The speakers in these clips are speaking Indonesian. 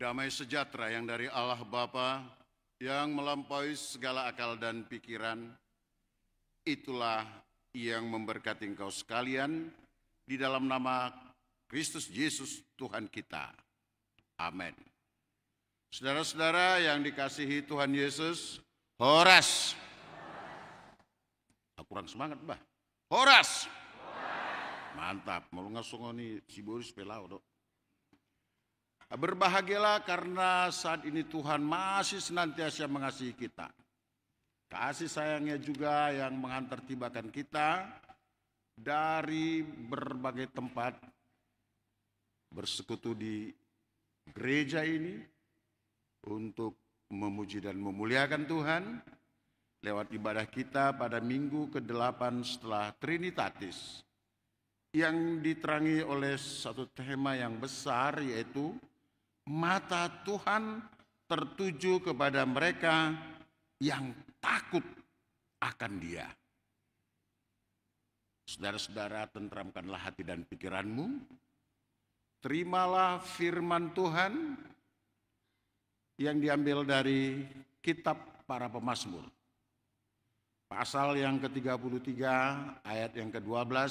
Damai sejahtera yang dari Allah Bapa yang melampaui segala akal dan pikiran, itulah yang memberkati engkau sekalian di dalam nama Kristus Yesus Tuhan kita. Amin. Saudara-saudara yang dikasihi Tuhan Yesus, Horas. Kurang semangat, Mbah. Horas. Mantap, mau ngasongoni si Boris pelau dok. Berbahagialah karena saat ini Tuhan masih senantiasa mengasihi kita. Kasih sayangnya juga yang menghantar tibakan kita dari berbagai tempat bersekutu di gereja ini untuk memuji dan memuliakan Tuhan lewat ibadah kita pada minggu ke-8 setelah Trinitatis yang diterangi oleh satu tema yang besar, yaitu mata Tuhan tertuju kepada mereka yang takut akan Dia. Saudara-saudara, tentramkanlah hati dan pikiranmu. Terimalah firman Tuhan yang diambil dari kitab para pemazmur. Pasal yang ke-33 ayat yang ke-12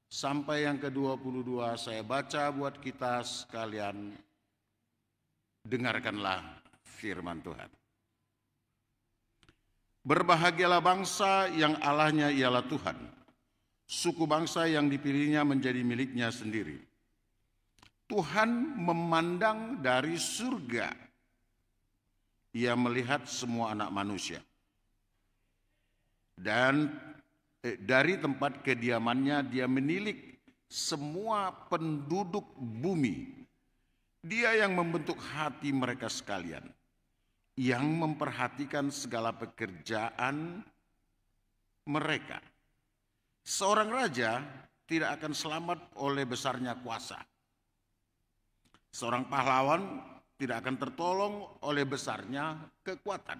sampai yang ke-22 saya baca buat kita sekalian. Dengarkanlah firman Tuhan. Berbahagialah bangsa yang Allahnya ialah Tuhan, suku bangsa yang dipilihnya menjadi miliknya sendiri. Tuhan memandang dari surga, Ia melihat semua anak manusia. Dan dari tempat kediamannya Dia menilik semua penduduk bumi. Dia yang membentuk hati mereka sekalian, yang memperhatikan segala pekerjaan mereka. Seorang raja tidak akan selamat oleh besarnya kuasa. Seorang pahlawan tidak akan tertolong oleh besarnya kekuatan.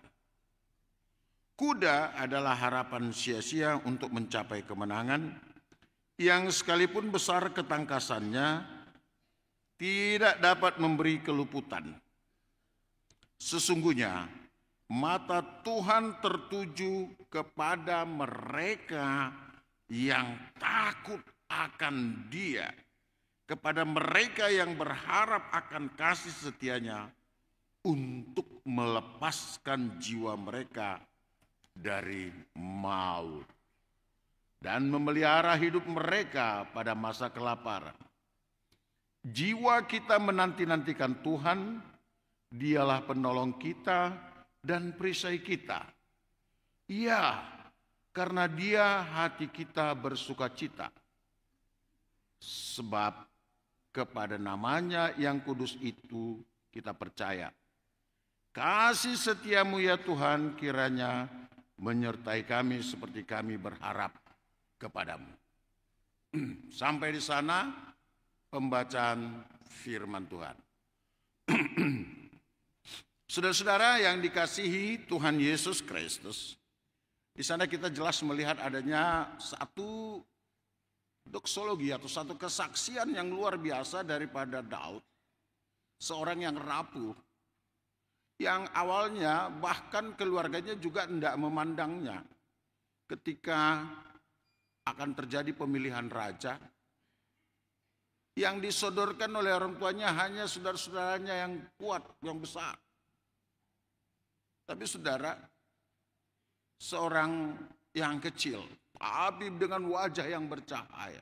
Kuda adalah harapan sia-sia untuk mencapai kemenangan, yang sekalipun besar ketangkasannya tidak dapat memberi keluputan. Sesungguhnya mata Tuhan tertuju kepada mereka yang takut akan Dia, kepada mereka yang berharap akan kasih setianya untuk melepaskan jiwa mereka dari maut dan memelihara hidup mereka pada masa kelaparan. Jiwa kita menanti-nantikan Tuhan, Dialah penolong kita dan perisai kita. Ya, karena Dia hati kita bersuka cita. Sebab kepada namanya yang kudus itu kita percaya. Kasih setiamu ya Tuhan kiranya menyertai kami seperti kami berharap kepadamu. Sampai di sana pembacaan firman Tuhan. Saudara-saudara yang dikasihi Tuhan Yesus Kristus, di sana kita jelas melihat adanya satu doksologi atau satu kesaksian yang luar biasa daripada Daud, seorang yang rapuh, yang awalnya bahkan keluarganya juga tidak memandangnya ketika akan terjadi pemilihan raja. Yang disodorkan oleh orang tuanya hanya saudara-saudaranya yang kuat, yang besar. Tapi saudara, seorang yang kecil, tapi dengan wajah yang bercahaya,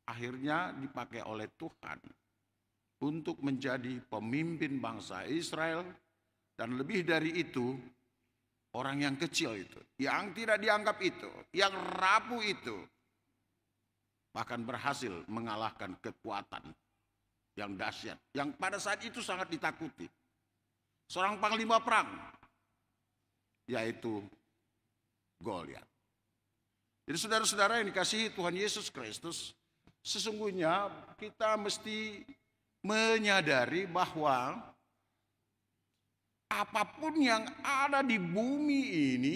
akhirnya dipakai oleh Tuhan untuk menjadi pemimpin bangsa Israel. Dan lebih dari itu, orang yang kecil itu, yang tidak dianggap itu, yang rapuh itu, bahkan berhasil mengalahkan kekuatan yang dahsyat, yang pada saat itu sangat ditakuti. Seorang panglima perang, yaitu Goliat. Jadi saudara-saudara yang dikasihi Tuhan Yesus Kristus, sesungguhnya kita mesti menyadari bahwa apapun yang ada di bumi ini,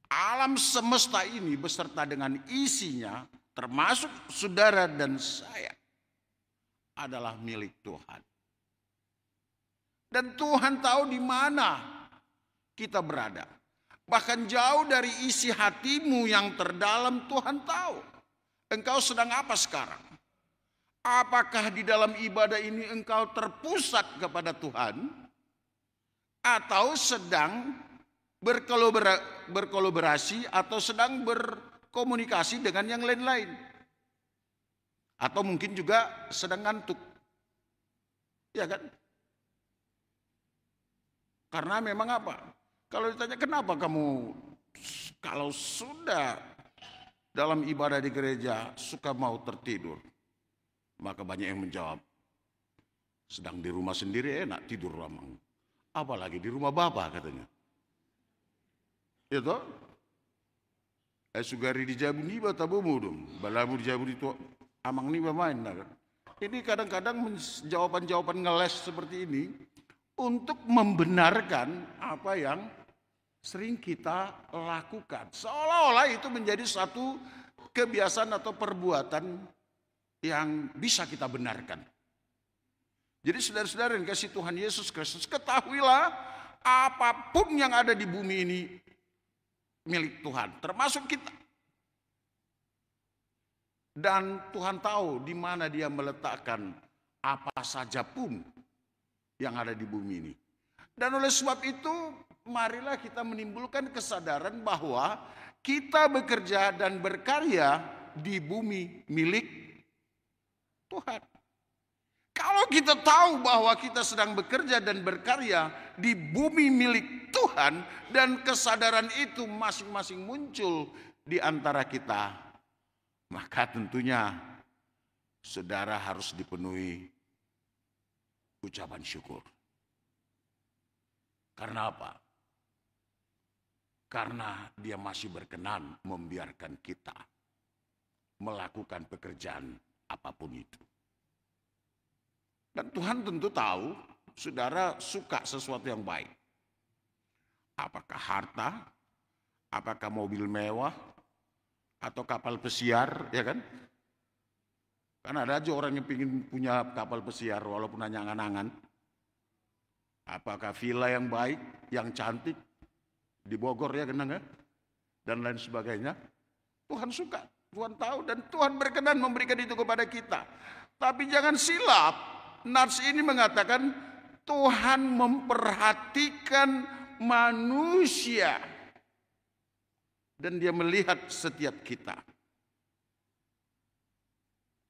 alam semesta ini beserta dengan isinya, termasuk saudara dan saya, adalah milik Tuhan. Dan Tuhan tahu di mana kita berada. Bahkan jauh dari isi hatimu yang terdalam, Tuhan tahu. Engkau sedang apa sekarang? Apakah di dalam ibadah ini engkau terpusat kepada Tuhan? Atau sedang berkolaborasi atau sedang berkomunikasi dengan yang lain-lain? Atau mungkin juga sedang ngantuk. Ya kan? Karena memang apa? Kalau ditanya kenapa kamu kalau sudah dalam ibadah di gereja suka mau tertidur? Maka banyak yang menjawab, sedang di rumah sendiri enak tidur ramang. Apalagi di rumah Bapak katanya. Ya toh? Sugari di jabu ni tabu mudum, balamu di jabu itu amang ni main. Ini kadang-kadang jawaban-jawaban ngeles seperti ini untuk membenarkan apa yang sering kita lakukan. Seolah-olah itu menjadi satu kebiasaan atau perbuatan yang bisa kita benarkan. Jadi saudara-saudara yang kasih Tuhan Yesus Kristus, ketahuilah apapun yang ada di bumi ini milik Tuhan, termasuk kita. Dan Tuhan tahu di mana Dia meletakkan apa saja pun yang ada di bumi ini. Dan oleh sebab itu, marilah kita menimbulkan kesadaran bahwa kita bekerja dan berkarya di bumi milik Tuhan. Kalau kita tahu bahwa kita sedang bekerja dan berkarya di bumi milik Tuhan, dan kesadaran itu masing-masing muncul di antara kita, maka tentunya saudara harus dipenuhi ucapan syukur. Karena apa? Karena Dia masih berkenan membiarkan kita melakukan pekerjaan apapun itu. Dan Tuhan tentu tahu saudara suka sesuatu yang baik. Apakah harta, apakah mobil mewah, atau kapal pesiar, ya kan? Kan ada aja orang yang ingin punya kapal pesiar walaupun hanya angan-angan. Apakah villa yang baik, yang cantik di Bogor ya kenang ya? Dan lain sebagainya. Tuhan suka, Tuhan tahu dan Tuhan berkenan memberikan itu kepada kita. Tapi jangan silap, Nats ini mengatakan Tuhan memperhatikan manusia. Dan Dia melihat setiap kita.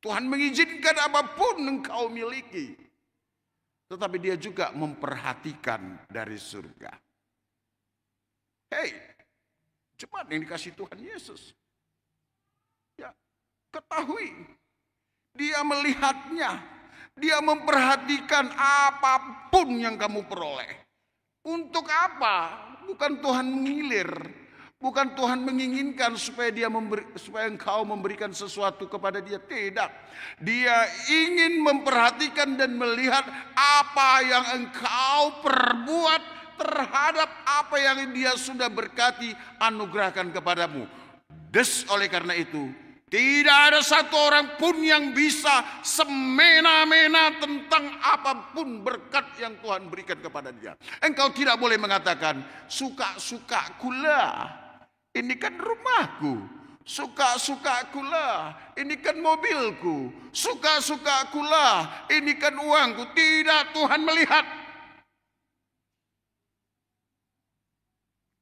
Tuhan mengizinkan apapun engkau miliki. Tetapi Dia juga memperhatikan dari surga. Hei, cepat yang dikasih Tuhan Yesus. Ya, ketahui. Dia melihatnya. Dia memperhatikan apapun yang kamu peroleh. Untuk apa? Bukan Tuhan mengilir. Bukan Tuhan menginginkan supaya supaya engkau memberikan sesuatu kepada Dia. Tidak. Dia ingin memperhatikan dan melihat apa yang engkau perbuat terhadap apa yang Dia sudah berkati anugerahkan kepadamu. Oleh karena itu, tidak ada satu orang pun yang bisa semena-mena tentang apapun berkat yang Tuhan berikan kepada dia. Engkau tidak boleh mengatakan, suka-sukakulah. Ini kan rumahku, suka-sukakulah, ini kan mobilku, suka-sukakulah, ini kan uangku. Tidak, Tuhan melihat.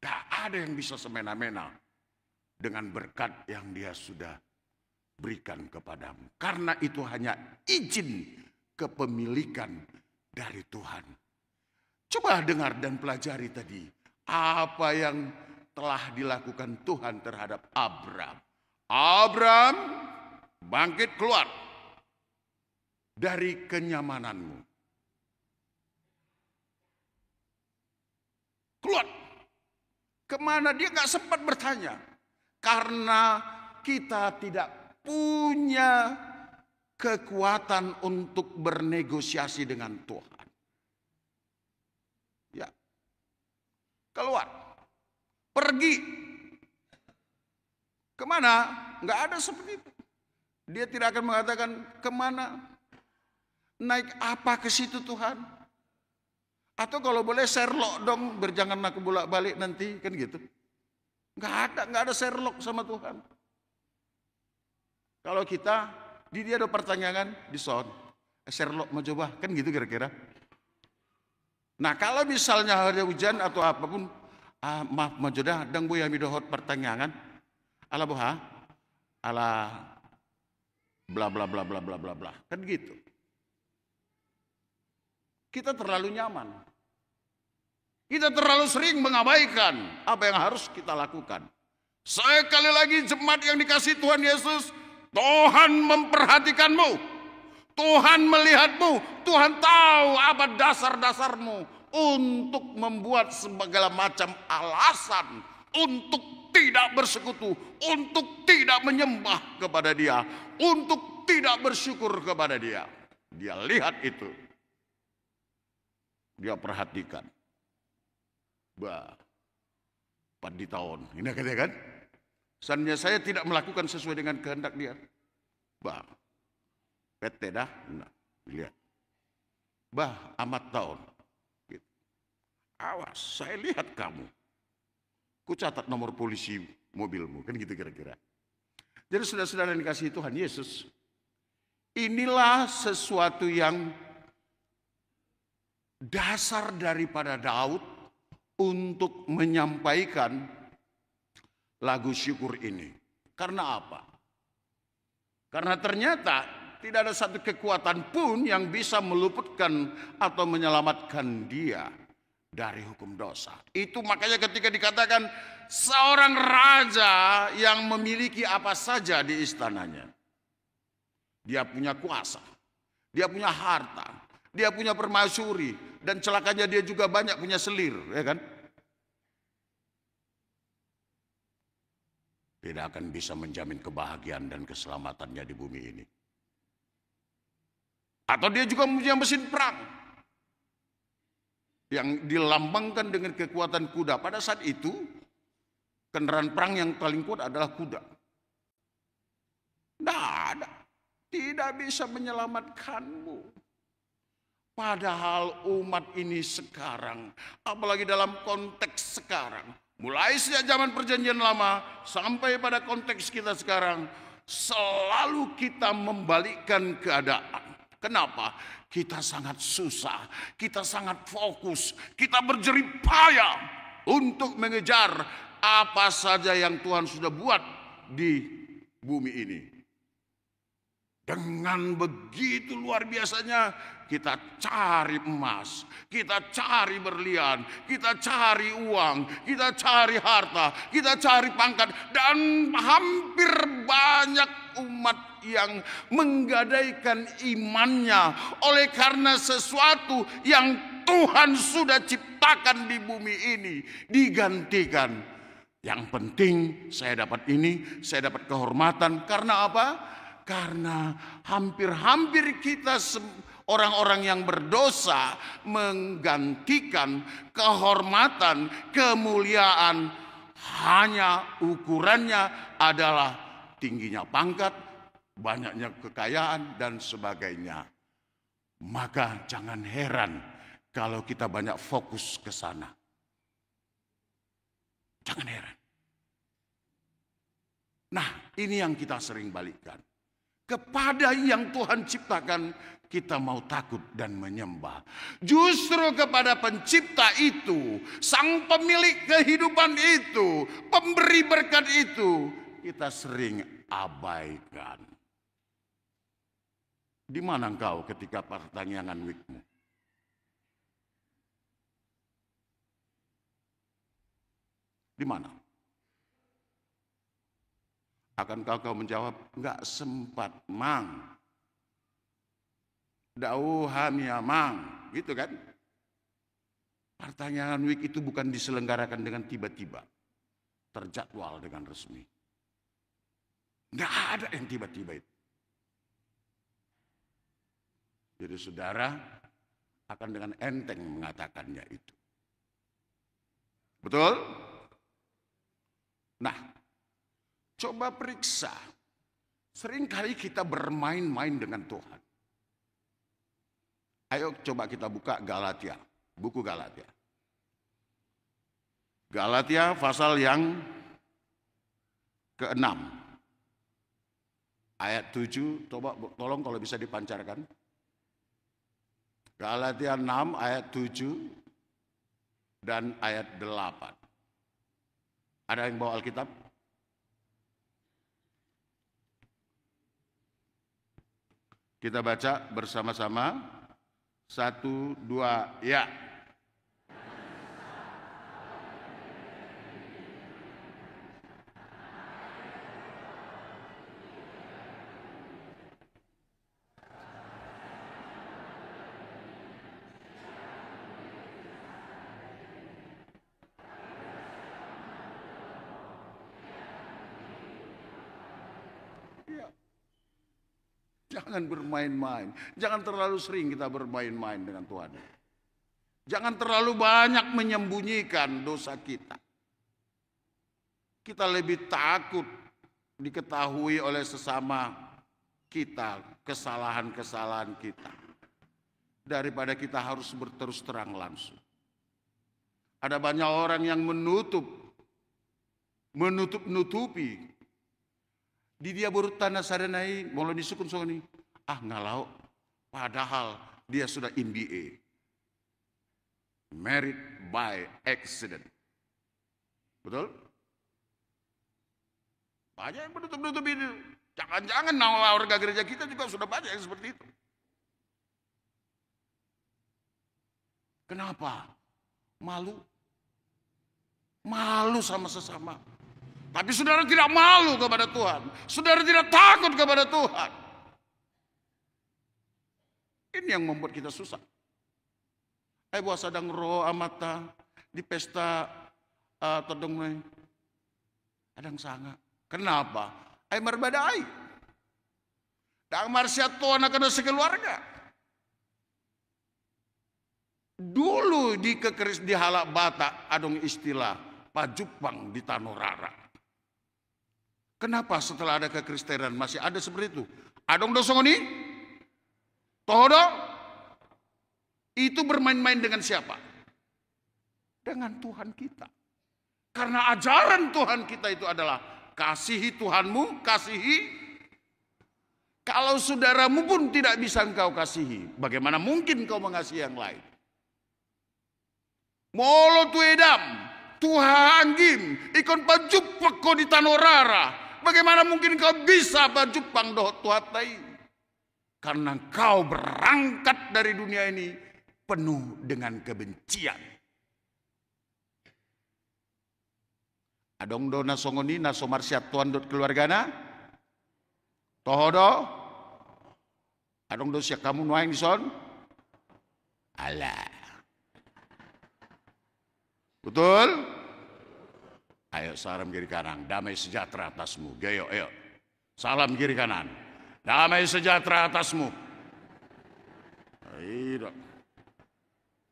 Tak ada yang bisa semena-mena dengan berkat yang Dia sudah berikan kepadamu. Karena itu hanya izin kepemilikan dari Tuhan. Coba dengar dan pelajari tadi apa yang telah dilakukan Tuhan terhadap Abraham. Abraham, bangkit keluar dari kenyamananmu. Keluar. Kemana? Dia gak sempat bertanya. Karena kita tidak punya kekuatan untuk bernegosiasi dengan Tuhan. Ya. Keluar. Pergi. Kemana? Nggak ada seperti itu. Dia tidak akan mengatakan kemana. Naik apa ke situ Tuhan? Atau kalau boleh Sherlock dong, berjangan aku bolak-balik nanti, kan gitu. Nggak ada Sherlock sama Tuhan. Kalau kita, dia ada pertanyaan di sound, Sherlock mau coba, kan gitu kira-kira. Nah kalau misalnya ada hujan atau apapun, maaf mau jodoh, dang bu yami dohot pertanyaan, ala boha, ala bla bla bla bla bla bla bla, kan gitu. Kita terlalu nyaman. Kita terlalu sering mengabaikan apa yang harus kita lakukan. Sekali lagi jemaat yang dikasihi Tuhan Yesus, Tuhan memperhatikanmu. Tuhan melihatmu, Tuhan tahu apa dasar-dasarmu untuk membuat segala macam alasan untuk tidak bersekutu, untuk tidak menyembah kepada Dia, untuk tidak bersyukur kepada Dia. Dia lihat itu. Dia perhatikan. Bah, 4 tahun. Ini katanya kan? Seandainya saya tidak melakukan sesuai dengan kehendak Dia. Bah, PT dah, nah, lihat. Bah, amat tahun. Gitu. Awas, saya lihat kamu. Ku catat nomor polisi mobilmu, kan gitu kira-kira. Jadi saudara-saudara yang dikasihi Tuhan Yesus, inilah sesuatu yang dasar daripada Daud untuk menyampaikan lagu syukur ini. Karena apa? Karena ternyata tidak ada satu kekuatan pun yang bisa meluputkan atau menyelamatkan dia dari hukum dosa. Itu makanya ketika dikatakan seorang raja yang memiliki apa saja di istananya. Dia punya kuasa, dia punya harta, dia punya permaisuri, dan celakanya dia juga banyak punya selir, ya kan? Tidak akan bisa menjamin kebahagiaan dan keselamatannya di bumi ini. Atau dia juga mempunyai mesin perang yang dilambangkan dengan kekuatan kuda. Pada saat itu, kendaraan perang yang paling kuat adalah kuda. Tidak bisa menyelamatkanmu. Padahal umat ini sekarang, apalagi dalam konteks sekarang, mulai sejak zaman perjanjian lama sampai pada konteks kita sekarang, selalu kita membalikkan keadaan. Kenapa? Kita sangat susah, kita sangat fokus, kita berjerih payah untuk mengejar apa saja yang Tuhan sudah buat di bumi ini. Dengan begitu luar biasanya kita cari emas, kita cari berlian, kita cari uang, kita cari harta, kita cari pangkat, dan hampir banyak umat yang menggadaikan imannya oleh karena sesuatu yang Tuhan sudah ciptakan di bumi ini digantikan. Yang penting saya dapat ini, saya dapat kehormatan. Karena apa? Karena hampir-hampir kita orang-orang yang berdosa menggantikan kehormatan, kemuliaan hanya ukurannya adalah tingginya pangkat, banyaknya kekayaan dan sebagainya. Maka jangan heran kalau kita banyak fokus ke sana. Jangan heran. Nah, ini yang kita sering balikkan. Kepada yang Tuhan ciptakan, kita mau takut dan menyembah. Justru kepada pencipta itu, sang pemilik kehidupan itu, pemberi berkat itu, kita sering abaikan. Di mana engkau ketika pertanyaan weekmu? Di mana? Akankah kau menjawab, enggak sempat mang. Dauhamia mang, gitu kan? Pertanyaan week itu bukan diselenggarakan dengan tiba-tiba. Terjadwal dengan resmi. Enggak ada yang tiba-tiba itu. Jadi saudara akan dengan enteng mengatakannya itu. Betul? Nah, coba periksa. Seringkali kita bermain-main dengan Tuhan. Ayo coba kita buka Galatia, buku Galatia. Galatia pasal yang ke-6. Ayat 7, coba tolong kalau bisa dipancarkan. Galatia 6 ayat 7 dan ayat 8. Ada yang bawa Alkitab? Kita baca bersama-sama. 1, 2, ya. Jangan bermain-main. Jangan terlalu sering kita bermain-main dengan Tuhan. Jangan terlalu banyak menyembunyikan dosa kita. Kita lebih takut diketahui oleh sesama kita, kesalahan-kesalahan kita, daripada kita harus berterus terang langsung. Ada banyak orang yang menutupi. Di dia baru tanah sadanai, mulai disukun soni. Ngalau, padahal dia sudah MBA. Married by accident. Betul? Banyak yang menutup-nutup ini. Jangan-jangan warga gereja kita juga sudah banyak yang seperti itu. Kenapa? Malu. Malu sama sesama. Tapi saudara tidak malu kepada Tuhan. Saudara tidak takut kepada Tuhan. Ini yang membuat kita susah. Buat sadang roh amata di pesta todong adang sanga. Kenapa? Marbadai. Dang marsiat Tuhan akan sekeluarga. Dulu di halak Batak adong istilah pajupang di Tanorara. Kenapa setelah ada kekristenan masih ada seperti itu? Adong dosongoni? Tohodo? Itu bermain-main dengan siapa? Dengan Tuhan kita. Karena ajaran Tuhan kita itu adalah kasihi Tuhanmu, kasihi. Kalau saudaramu pun tidak bisa engkau kasihi, bagaimana mungkin kau mengasihi yang lain? Molo tuedam, Tuhan anggim, ikon pajupak kau di Tanorara. Bagaimana mungkin kau bisa berjumpa doh tuatai? Karena kau berangkat dari dunia ini penuh dengan kebencian. Adong do nasongoni nasomarsiat tuan dot keluargana. Tohodo. Adong do siak kamu nuaing dison. Alah. Betul? Ayo salam kiri kanan, damai sejahtera atasmu. Ayo. Salam kiri kanan, damai sejahtera atasmu.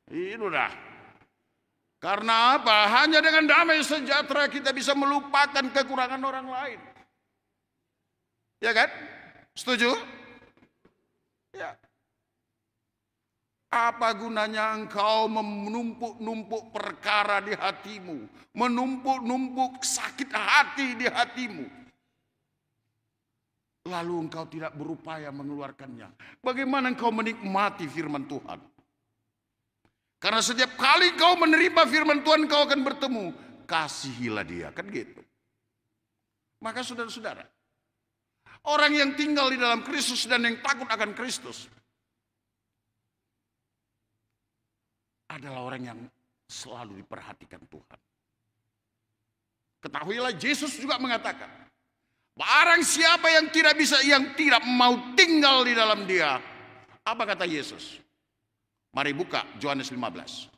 Itu dah. Karena apa? Hanya dengan damai sejahtera kita bisa melupakan kekurangan orang lain. Ya kan? Setuju? Ya. Apa gunanya engkau menumpuk-numpuk perkara di hatimu, menumpuk-numpuk sakit hati di hatimu, lalu engkau tidak berupaya mengeluarkannya? Bagaimana engkau menikmati firman Tuhan? Karena setiap kali kau menerima firman Tuhan, kau akan bertemu, kasihilah dia, kan gitu. Maka saudara-saudara, orang yang tinggal di dalam Kristus dan yang takut akan Kristus adalah orang yang selalu diperhatikan Tuhan. Ketahuilah, Yesus juga mengatakan, barang siapa yang tidak mau tinggal di dalam dia. Apa kata Yesus? Mari buka Yohanes 15.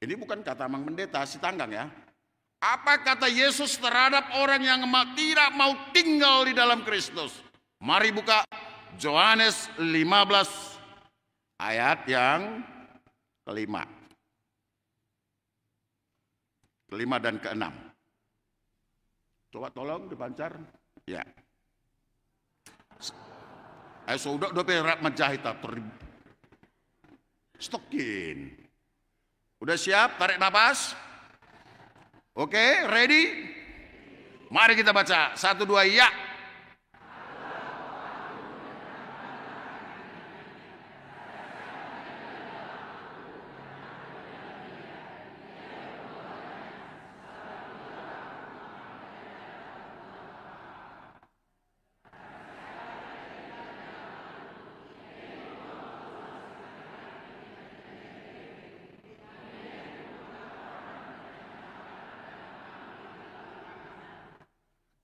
Ini bukan kata Mang Pendeta si tanggang ya. Apa kata Yesus terhadap orang yang tidak mau tinggal di dalam Kristus? Mari buka Yohanes 15 ayat yang kelima dan keenam. Coba tolong dipancar. Ya. Sudah dope rak majahita stokin. Udah siap? Tarik nafas. Oke, ready? Mari kita baca. 1, 2, ya.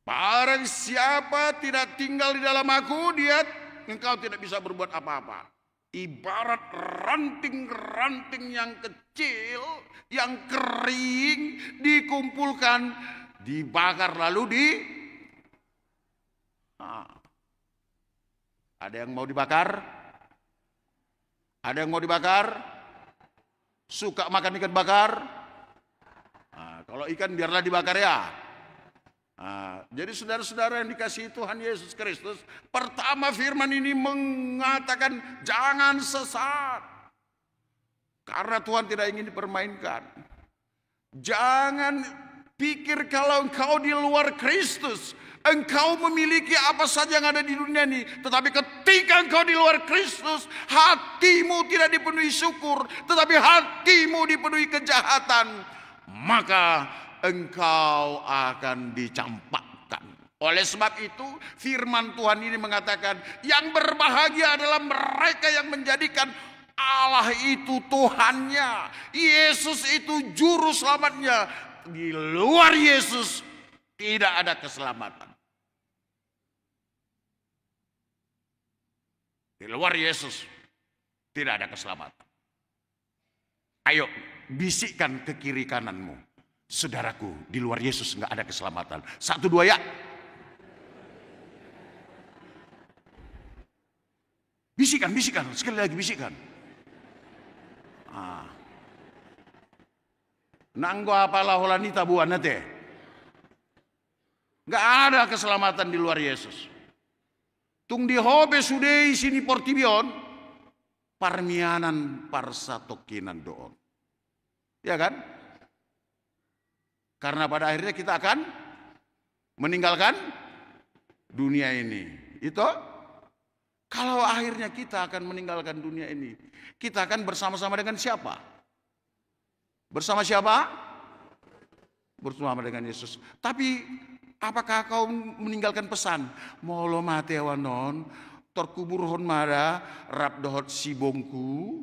Barang siapa tidak tinggal di dalam aku, engkau tidak bisa berbuat apa-apa. Ibarat ranting-ranting yang kecil, yang kering, dikumpulkan, dibakar lalu ada yang mau dibakar? Ada yang mau dibakar? Suka makan ikan bakar? Kalau ikan biarlah dibakar ya. Jadi saudara-saudara yang dikasihi Tuhan Yesus Kristus, pertama firman ini mengatakan jangan sesat. Karena Tuhan tidak ingin dipermainkan. Jangan pikir kalau engkau di luar Kristus, engkau memiliki apa saja yang ada di dunia ini. Tetapi ketika engkau di luar Kristus, hatimu tidak dipenuhi syukur, tetapi hatimu dipenuhi kejahatan, maka engkau akan dicampakkan. Oleh sebab itu firman Tuhan ini mengatakan yang berbahagia adalah mereka yang menjadikan Allah itu Tuhannya, Yesus itu juru selamatnya. Di luar Yesus tidak ada keselamatan. Di luar Yesus tidak ada keselamatan. Ayo bisikkan ke kiri kananmu, saudaraku, di luar Yesus nggak ada keselamatan. 1, 2, ya. Bisikan, sekali lagi bisikan. Nanggo apalah holanita buan nate. Nggak ada keselamatan di luar Yesus. Tung di hobe sude sini portibion, parmianan parsatokinan doon. Ya kan? Karena pada akhirnya kita akan meninggalkan dunia ini. Itu kalau akhirnya kita akan meninggalkan dunia ini, kita akan bersama-sama dengan siapa? Bersama siapa? Bersama dengan Yesus. Tapi apakah kau meninggalkan pesan? Molo mate wanon, terkubur hon mada, rap dohot sibongku.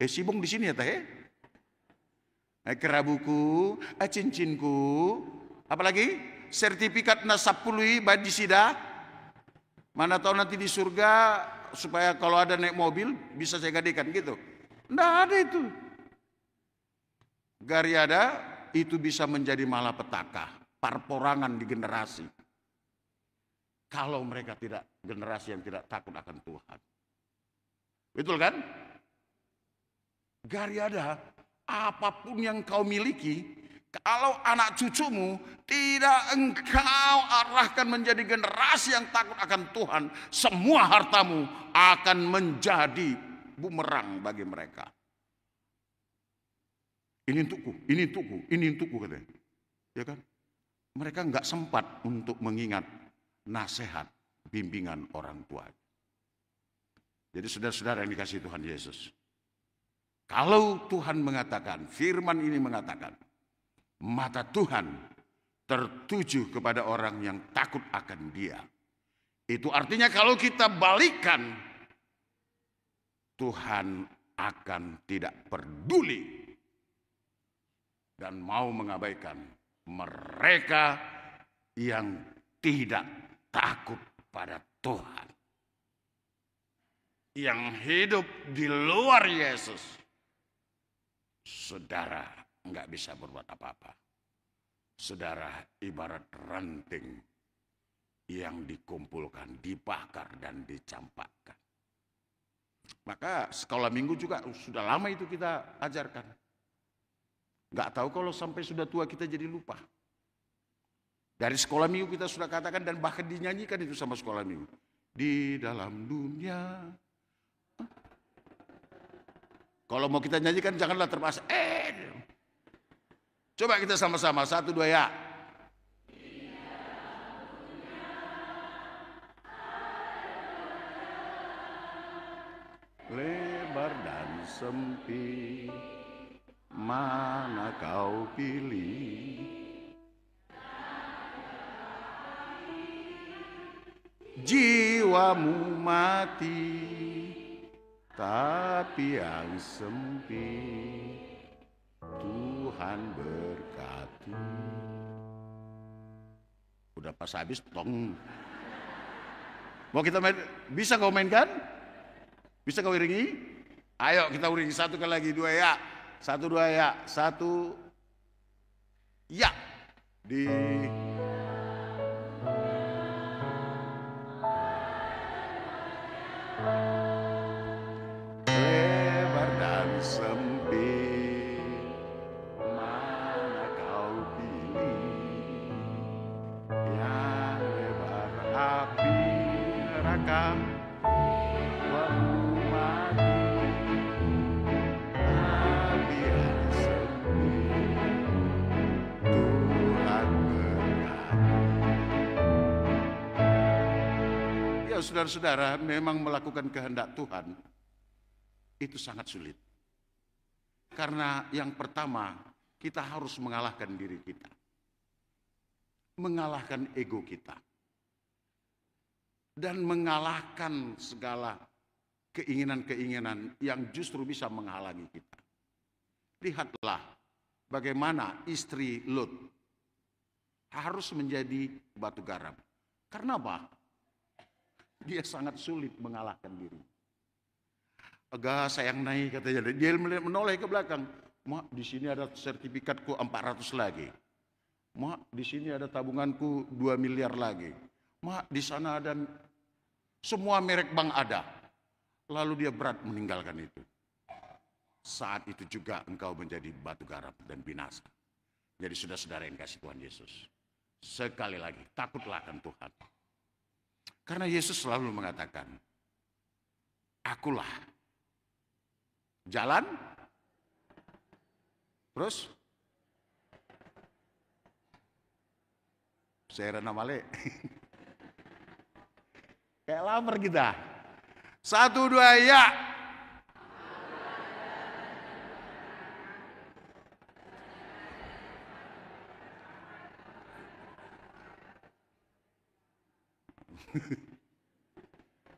Sibong di sini ya teh? Kerabuku, cincinku, apalagi sertifikat nasapului badisida. Mana tahu nanti di surga supaya kalau ada naik mobil bisa saya gadekan gitu. Nggak ada itu. Gariada itu bisa menjadi malapetaka, parporangan di generasi. Kalau mereka tidak, generasi yang tidak takut akan Tuhan. Betul kan? Gariada, apapun yang kau miliki, kalau anak cucumu tidak engkau arahkan menjadi generasi yang takut akan Tuhan, semua hartamu akan menjadi bumerang bagi mereka. Ini untukku, ini untukku, ini untukku katanya. Ya kan? Mereka enggak sempat untuk mengingat nasihat, bimbingan orang tua. Jadi saudara-saudara yang dikasihi Tuhan Yesus, kalau Tuhan mengatakan, firman ini mengatakan, mata Tuhan tertuju kepada orang yang takut akan Dia. Itu artinya kalau kita balikan, Tuhan akan tidak peduli dan mau mengabaikan mereka yang tidak takut pada Tuhan. Yang hidup di luar Yesus, saudara nggak bisa berbuat apa-apa. Saudara ibarat ranting yang dikumpulkan, dibakar dan dicampakkan. Maka sekolah minggu juga sudah lama itu kita ajarkan. Nggak tahu kalau sampai sudah tua kita jadi lupa. Dari sekolah minggu kita sudah katakan dan bahkan dinyanyikan itu sama sekolah minggu. Di dalam dunia Kalau mau kita nyanyikan janganlah terpaksa. Coba kita sama-sama, 1, 2 ya. Lebar dan sempit, mana kau pilih? Jiwamu mati, tapi yang sempit Tuhan berkati. Udah pas habis, tong. Mau kita main? Bisa kau mainkan? Bisa kau iringi? Ayo kita iringi 1 kali lagi, 2 ya. 1, 2 ya. 1 ya. Di lebar dan sempit, mana kau pilih? Yang lebar api neraka, saudara-saudara, memang melakukan kehendak Tuhan itu sangat sulit. Karena yang pertama, kita harus mengalahkan diri kita. Mengalahkan ego kita. Dan mengalahkan segala keinginan-keinginan yang justru bisa menghalangi kita. Lihatlah bagaimana istri Lot harus menjadi batu garam. Karena apa? Dia sangat sulit mengalahkan diri. Agak sayang naik katanya. Dia menoleh ke belakang. Mak, di sini ada sertifikatku 400 lagi. Mak, di sini ada tabunganku 2 miliar lagi. Mak, di sana ada semua merek bank ada. Lalu dia berat meninggalkan itu. Saat itu juga engkau menjadi batu garam dan binasa. Jadi saudara-saudara yang kasih Tuhan Yesus, sekali lagi takutlah akan Tuhan. Karena Yesus selalu mengatakan, akulah jalan, terus saya namale. Kayak lapar kita. 1, 2 ya.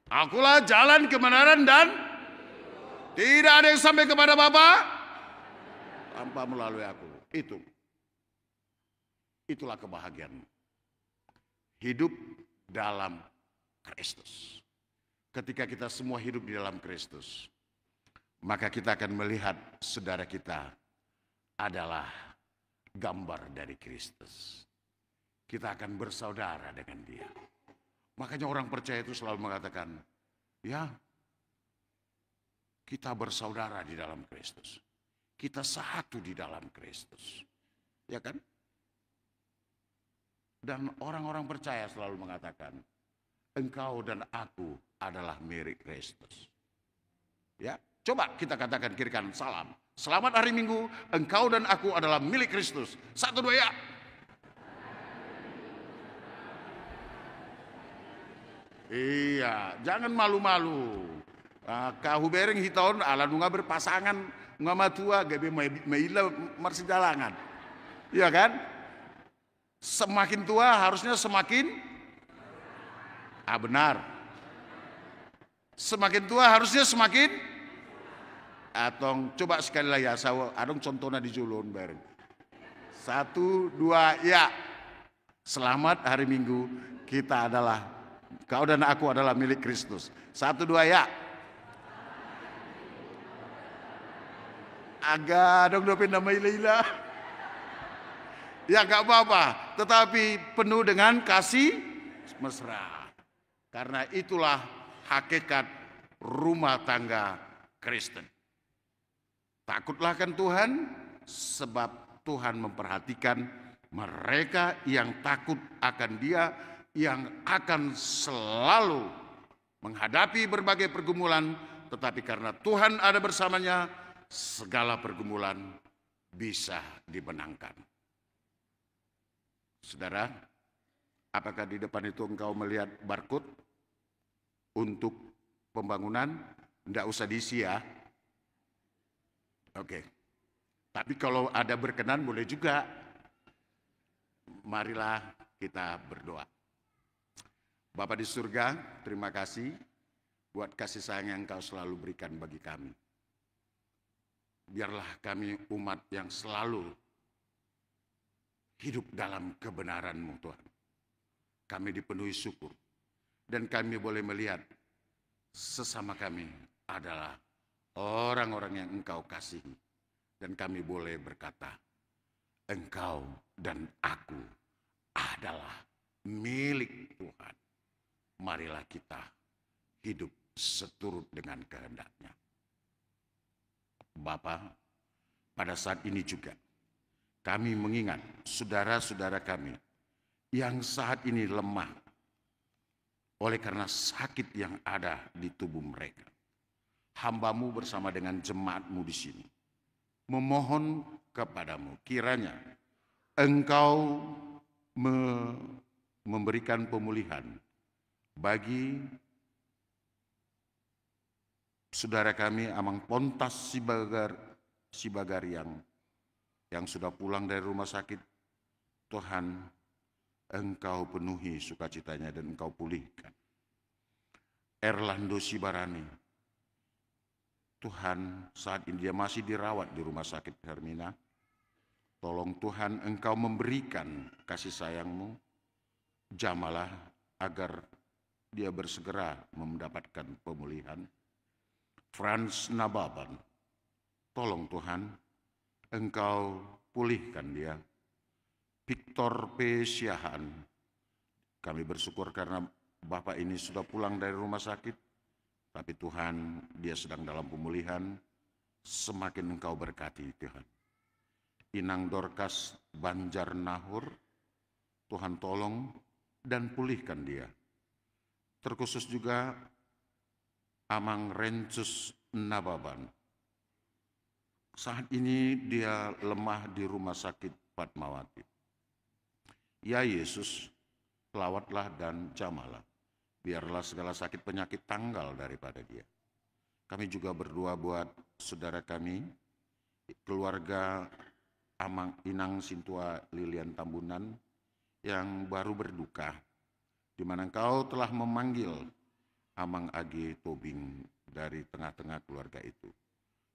Akulah jalan kebenaran dan tidak ada yang sampai kepada Bapa tanpa melalui aku. Itulah kebahagiaan. Hidup dalam Kristus. Ketika kita semua hidup di dalam Kristus, maka kita akan melihat saudara kita adalah gambar dari Kristus. Kita akan bersaudara dengan dia. Makanya orang percaya itu selalu mengatakan, ya, kita bersaudara di dalam Kristus. Kita satu di dalam Kristus. Ya kan? Dan orang-orang percaya selalu mengatakan, engkau dan aku adalah milik Kristus. Ya, coba kita katakan kiri kanan, salam. Selamat hari Minggu, engkau dan aku adalah milik Kristus. 1, 2 ya. Iya, jangan malu-malu. Kau bereng hitaun ala nunga berpasangan ngama tua gabe maila marsidalangan. Iya kan? Semakin tua harusnya semakin benar. Semakin tua harusnya semakin atong coba sekali lagi ya sawo adong contohnya di julun bareng. 1, 2 ya. Selamat hari Minggu, kita adalah kau dan aku adalah milik Kristus. 1, 2 ya. Agak dong dopin nama Ila. Ya gak apa-apa. Tetapi penuh dengan kasih mesra. Karena itulah hakikat rumah tangga Kristen. Takutlah akan Tuhan, sebab Tuhan memperhatikan mereka yang takut akan Dia, yang akan selalu menghadapi berbagai pergumulan, tetapi karena Tuhan ada bersamanya, segala pergumulan bisa dimenangkan. Saudara, apakah di depan itu engkau melihat barcode untuk pembangunan? Tidak usah diisi ya. Oke. Tapi kalau ada berkenan boleh juga. Marilah kita berdoa. Bapa di surga, terima kasih buat kasih sayang yang Engkau selalu berikan bagi kami. Biarlah kami umat yang selalu hidup dalam kebenaran-Mu, Tuhan. Kami dipenuhi syukur. Dan kami boleh melihat sesama kami adalah orang-orang yang Engkau kasihi. Dan kami boleh berkata, Engkau dan aku adalah milik Tuhan. Marilah kita hidup seturut dengan kehendak-Nya. Bapa, pada saat ini juga kami mengingat saudara-saudara kami yang saat ini lemah oleh karena sakit yang ada di tubuh mereka. Hamba-Mu bersama dengan jemaat-Mu di sini memohon kepadamu, kiranya Engkau memberikan pemulihan bagi saudara kami Amang Pontas Sibagar yang sudah pulang dari rumah sakit. Tuhan, Engkau penuhi sukacitanya dan Engkau pulihkan. Erlando Sibarani, Tuhan, saat ini dia masih dirawat di rumah sakit Hermina. Tolong Tuhan, Engkau memberikan kasih sayang-Mu, jamalah agar dia bersegera mendapatkan pemulihan. Franz Nababan, tolong Tuhan, Engkau pulihkan dia. Victor P. Siahaan, kami bersyukur karena Bapak ini sudah pulang dari rumah sakit, tapi Tuhan, dia sedang dalam pemulihan, semakin Engkau berkati Tuhan. Inang Dorcas Banjar Nahur, Tuhan tolong dan pulihkan dia. Terkhusus juga Amang Rencus Nababan. Saat ini dia lemah di rumah sakit Fatmawati. Ya Yesus, lawatlah dan jamalah. Biarlah segala sakit penyakit tanggal daripada dia. Kami juga berdoa buat saudara kami, keluarga Amang Inang Sintua Lilian Tambunan yang baru berduka, di mana Engkau telah memanggil Amang Agi Tobing dari tengah-tengah keluarga itu.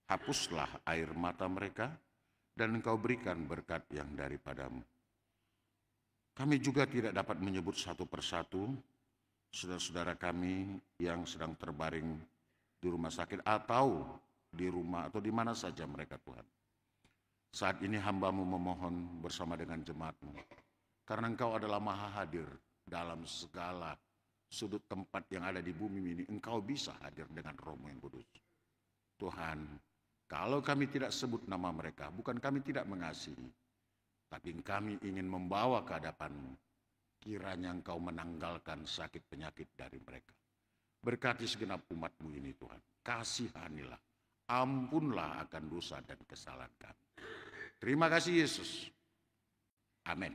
Hapuslah air mata mereka dan Engkau berikan berkat yang daripadamu. Kami juga tidak dapat menyebut satu persatu saudara-saudara kami yang sedang terbaring di rumah sakit atau di rumah atau di mana saja mereka Tuhan. Saat ini hamba-Mu memohon bersama dengan jemaat-Mu, karena Engkau adalah maha hadir dalam segala sudut tempat yang ada di bumi ini. Engkau bisa hadir dengan Roh-Mu yang kudus. Tuhan, kalau kami tidak sebut nama mereka, bukan kami tidak mengasihi, tapi kami ingin membawa ke hadapan-Mu. Kiranya Engkau menanggalkan sakit penyakit dari mereka. Berkati segenap umat-Mu ini Tuhan. Kasihanilah, ampunlah akan dosa dan kesalahan kami. Terima kasih Yesus. Amin.